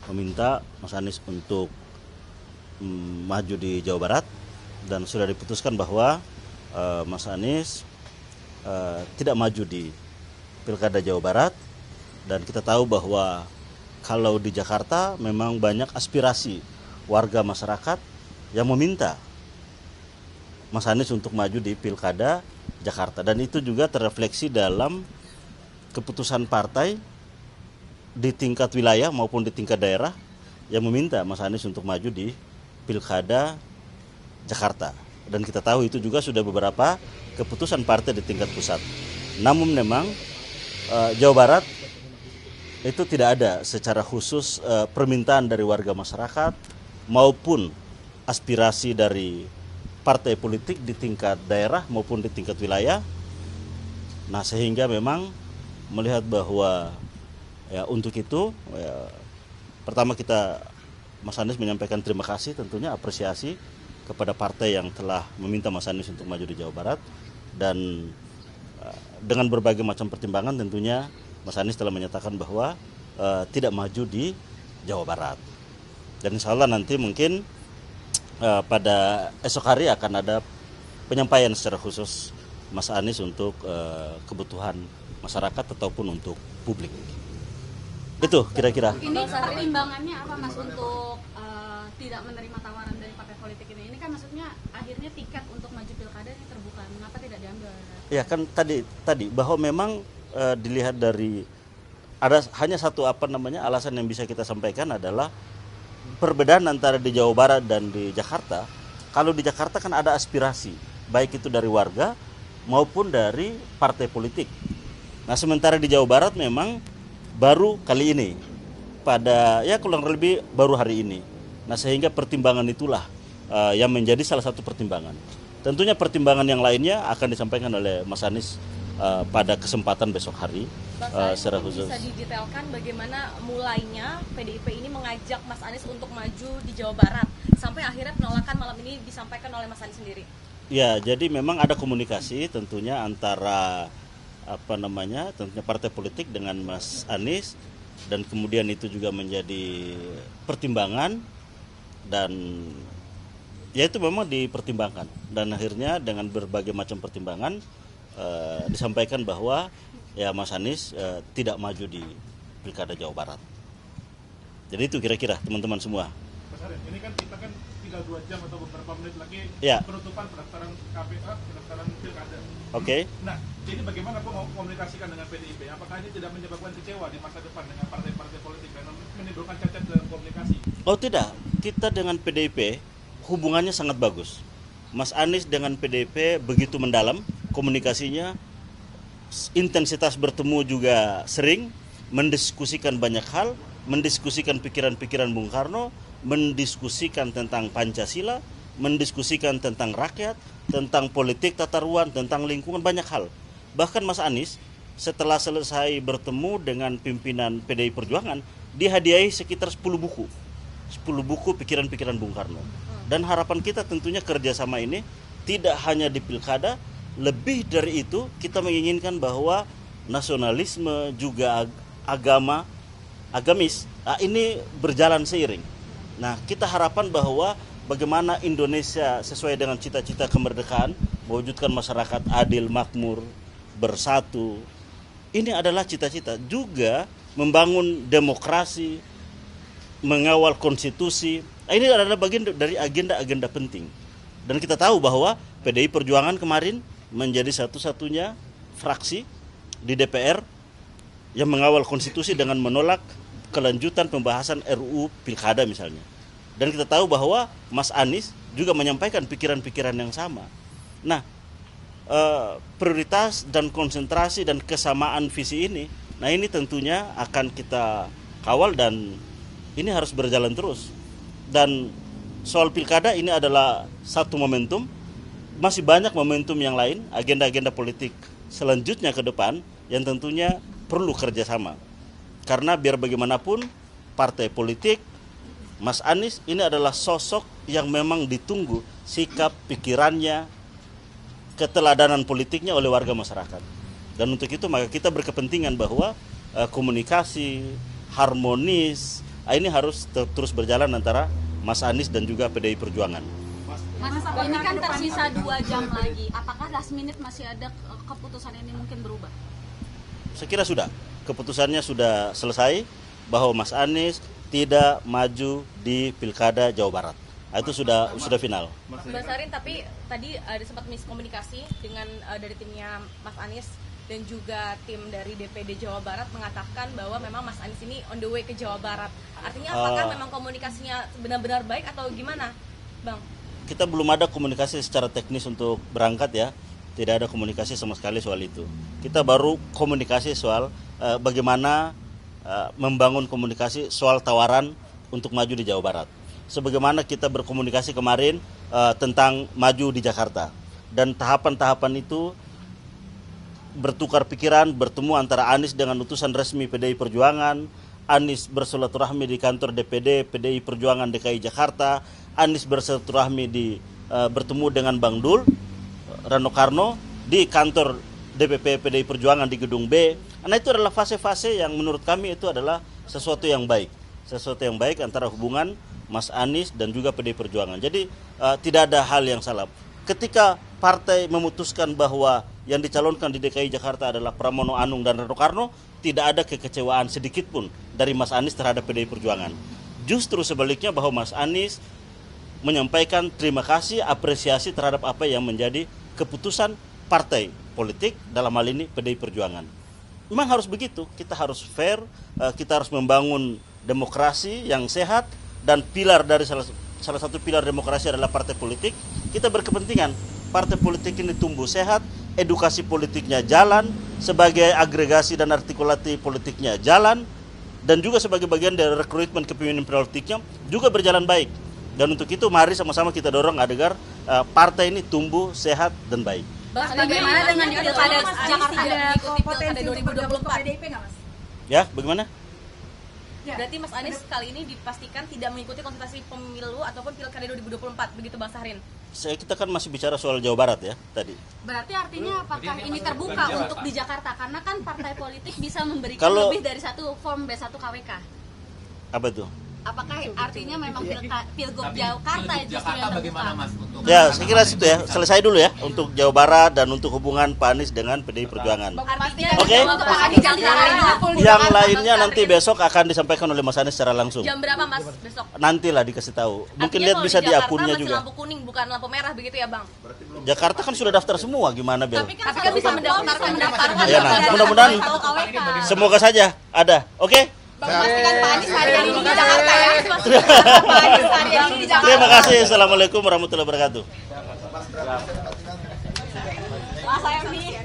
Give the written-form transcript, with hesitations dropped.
meminta Mas Anies untuk maju di Jawa Barat, dan sudah diputuskan bahwa Mas Anies tidak maju di Pilkada Jawa Barat. Dan kita tahu bahwa kalau di Jakarta memang banyak aspirasi warga masyarakat yang meminta Mas Anies untuk maju di Pilkada Jakarta, dan itu juga terrefleksi dalam keputusan partai di tingkat wilayah maupun di tingkat daerah yang meminta Mas Anies untuk maju di Pilkada Jakarta. Dan kita tahu itu juga sudah beberapa keputusan partai di tingkat pusat. Namun memang Jawa Barat itu tidak ada secara khusus permintaan dari warga masyarakat maupun aspirasi dari partai politik di tingkat daerah maupun di tingkat wilayah. Nah, sehingga memang melihat bahwa ya untuk itu pertama Mas Anies menyampaikan terima kasih, tentunya apresiasi kepada partai yang telah meminta Mas Anies untuk maju di Jawa Barat, dan dengan berbagai macam pertimbangan tentunya Mas Anies telah menyatakan bahwa tidak maju di Jawa Barat. Dan insya Allah nanti mungkin pada esok hari akan ada penyampaian secara khusus Mas Anies untuk kebutuhan masyarakat ataupun untuk publik. Itu kira-kira. Ini pertimbangannya apa Mas untuk tidak menerima tawaran dari partai politik ini? Ini kan maksudnya akhirnya tiket untuk maju pilkada ini terbuka. Mengapa tidak diambil? Ya kan tadi bahwa memang dilihat dari ada hanya satu alasan yang bisa kita sampaikan adalah perbedaan antara di Jawa Barat dan di Jakarta. Kalau di Jakarta kan ada aspirasi baik itu dari warga maupun dari partai politik. Nah, sementara di Jawa Barat memang baru kali ini, pada ya kurang lebih baru hari ini. Nah, sehingga pertimbangan itulah yang menjadi salah satu pertimbangan. Tentunya pertimbangan yang lainnya akan disampaikan oleh Mas Anies pada kesempatan besok hari secara khusus. Bisa didetailkan bagaimana mulainya PDIP ini mengajak Mas Anies untuk maju di Jawa Barat sampai akhirnya penolakan malam ini disampaikan oleh Mas Anies sendiri? Ya, jadi memang ada komunikasi tentunya antara tentunya partai politik dengan Mas Anies, dan kemudian itu juga menjadi pertimbangan, dan ya itu memang dipertimbangkan, dan akhirnya dengan berbagai macam pertimbangan disampaikan bahwa ya Mas Anies tidak maju di Pilkada Jawa Barat. Jadi itu kira-kira teman-teman semua. Mas Arief, ini kan kita tinggal 2 jam atau beberapa menit lagi ya, penutupan pendaftaran KPA, pendaftaran pilkada. Oke. Nah, ini bagaimana komunikasikan dengan PDIP? Apakah ini tidak menyebabkan kecewa di masa depan dengan partai-partai politik dan menimbulkan cacat dalam komunikasi? Oh tidak, kita dengan PDIP hubungannya sangat bagus. Mas Anies dengan PDIP begitu mendalam komunikasinya, intensitas bertemu juga sering, mendiskusikan banyak hal, mendiskusikan pikiran-pikiran Bung Karno, mendiskusikan tentang Pancasila, mendiskusikan tentang rakyat, tentang politik tata ruang, tentang lingkungan, banyak hal. Bahkan Mas Anies setelah selesai bertemu dengan pimpinan PDI Perjuangan, dihadiahi sekitar 10 buku pikiran-pikiran Bung Karno. Dan harapan kita tentunya kerjasama ini tidak hanya di pilkada, lebih dari itu kita menginginkan bahwa nasionalisme juga agamis ini berjalan seiring. Nah, kita harapan bahwa bagaimana Indonesia sesuai dengan cita-cita kemerdekaan, mewujudkan masyarakat adil, makmur, bersatu. Ini adalah cita-cita. Juga membangun demokrasi, mengawal konstitusi. Ini adalah bagian dari agenda-agenda penting. Dan kita tahu bahwa PDI Perjuangan kemarin menjadi satu-satunya fraksi di DPR yang mengawal konstitusi dengan menolak kelanjutan pembahasan RUU Pilkada misalnya. Dan kita tahu bahwa Mas Anies juga menyampaikan pikiran-pikiran yang sama. Nah, prioritas dan konsentrasi dan kesamaan visi ini, nah ini tentunya akan kita kawal, dan ini harus berjalan terus. Dan soal pilkada ini adalah satu momentum, masih banyak momentum yang lain, agenda-agenda politik selanjutnya ke depan yang tentunya perlu kerjasama. Karena biar bagaimanapun partai politik, Mas Anies ini adalah sosok yang memang ditunggu sikap, pikirannya, keteladanan politiknya oleh warga masyarakat. Dan untuk itu maka kita berkepentingan bahwa komunikasi, harmonis, ini harus terus berjalan antara Mas Anies dan juga PDI Perjuangan. Mas, ini kan tersisa 2 jam lagi. Apakah last minute masih ada keputusan ini mungkin berubah? Saya kira sudah. Keputusannya sudah selesai bahwa Mas Anies tidak maju di Pilkada Jawa Barat. Itu sudah final. Mbak Sarin, tapi tadi ada sempat miskomunikasi dengan dari timnya Mas Anies dan juga tim dari DPD Jawa Barat mengatakan bahwa memang Mas Anies ini on the way ke Jawa Barat. Artinya apakah memang komunikasinya benar-benar baik atau gimana, Bang? Kita belum ada komunikasi secara teknis untuk berangkat ya. Tidak ada komunikasi sama sekali soal itu. Kita baru komunikasi soal bagaimana membangun komunikasi soal tawaran untuk maju di Jawa Barat. Sebagaimana kita berkomunikasi kemarin tentang maju di Jakarta. Dan tahapan-tahapan itu bertukar pikiran, bertemu antara Anies dengan utusan resmi PDI Perjuangan, Anies bersilaturahmi di kantor DPD PDI Perjuangan DKI Jakarta, Anies bersilaturahmi bertemu dengan Bang Dul, Rano Karno di kantor DPP PDI Perjuangan di Gedung B. Nah, itu adalah fase-fase yang menurut kami itu adalah sesuatu yang baik. Sesuatu yang baik antara hubungan Mas Anies dan juga PDI Perjuangan. Jadi tidak ada hal yang salah. Ketika partai memutuskan bahwa yang dicalonkan di DKI Jakarta adalah Pramono Anung dan Rano Karno, tidak ada kekecewaan sedikit pun dari Mas Anies terhadap PDI Perjuangan. Justru sebaliknya bahwa Mas Anies menyampaikan terima kasih, apresiasi terhadap apa yang menjadi keputusan partai politik, dalam hal ini PDI Perjuangan. Memang harus begitu, kita harus fair, kita harus membangun demokrasi yang sehat, dan pilar dari salah satu pilar demokrasi adalah partai politik. Kita berkepentingan partai politik ini tumbuh sehat, edukasi politiknya jalan, sebagai agregasi dan artikulasi politiknya jalan, dan juga sebagai bagian dari rekrutmen kepemimpinan politiknya juga berjalan baik. Dan untuk itu mari sama-sama kita dorong agar partai ini tumbuh sehat dan baik. Bagaimana dengan Pilkada Jakarta mengikuti Pilkada 2024? PDIP nggak, Mas? Ya, bagaimana? Berarti Mas Anies kali ini dipastikan tidak mengikuti konsultasi pemilu ataupun Pilkada 2024, begitu Bang Sahrin? Kita kan masih bicara soal Jawa Barat ya tadi. Berarti artinya apakah ini terbuka untuk di Jakarta? Karena kan partai politik bisa memberikan Kalau- lebih dari satu form B1 KWK. Apa itu? Apakah artinya memang Pilgub Jakarta justru yang terbuka? Ya, saya kira situ ya. Selesai dulu ya untuk Jawa Barat dan untuk hubungan Pak Anies dengan PDI Perjuangan. Artinya Oke. untuk Pak Anies jam berapa? Yang lainnya nanti besok akan disampaikan oleh Mas Anies secara langsung. Jam berapa Mas besok? Nantilah dikasih tahu. Mungkin Artinya lihat kalau bisa di Jakarta akunnya masih juga. lampu kuning bukan lampu merah begitu ya Bang? Jakarta kan sudah daftar semua, gimana Bel? Tapi kan bisa mendaftarkan Ya, nah, mudah-mudahan semoga saja ada. Oke? Memastikan Pak Anies hari ini di Jakarta ya. Pak Anies hari ini di Jakarta. Terima kasih. Assalamualaikum warahmatullahi wabarakatuh. Wah, sayang nih.